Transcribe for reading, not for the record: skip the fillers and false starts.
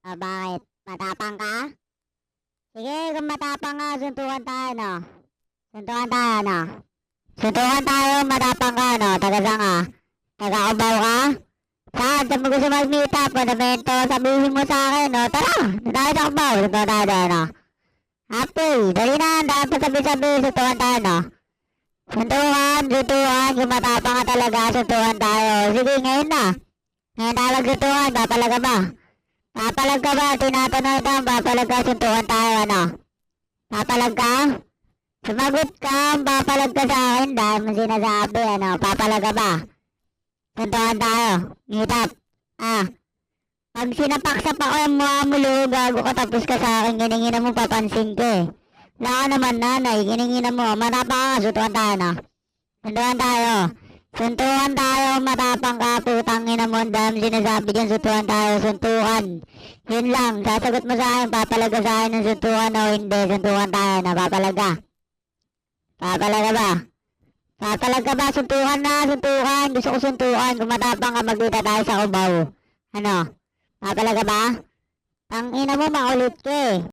Bakit? Matapang ka? Sige, kung matapang ka, suntukan tayo, no? Suntukan tayo, no? Suntukan tayo, matapang ka, no? Taga saan ka? Taga Cubao ka? Saan? Saan mo gusto mag-meet up? Fundamento, sabihin mo sa akin, no? Tara, tayo sa Cubao. Suntukan tayo doon, no? Happy, dali na, dahil pa sabi-sabi, suntukan tayo, no? Suntukan, kung matapang ka talaga, suntukan tayo. Sige, ngayon na. Ngayon tayo magsuntukan, papalag ka ba? Papalag ka ba? Tinatanong ito, papalag ka, suntukan tayo, ano? Papalag ka? Sumagot ka, papalag ka sa akin, dahil mo sinasabi, ano? Papalag ka ba? Suntukan tayo, meet up. Pag sinapaksak ako yung mukha mo, gago ka, tapos ka sa akin, giningina mo, papansin ko eh. Wala ka naman, nanay, giningina mo, matapang ka, suntukan tayo, no? Suntukan tayo. Suntukan tayo, matapang ka, putang ina mo, ang dami sinasabi dyan, suntukan tayo, suntukan. Yun lang, sasagot mo sa akin, papalag ka sa akin ng suntukan o hindi, suntukan tayo, na papalag ka. Papalag ka ba? Papalag ka ba? Suntukan na, suntukan, gusto ko suntukan, kung matapang ka, magkita tayo sa Cubao. Ano? Papalag ka ba? Ang ina mo, makulit ka eh.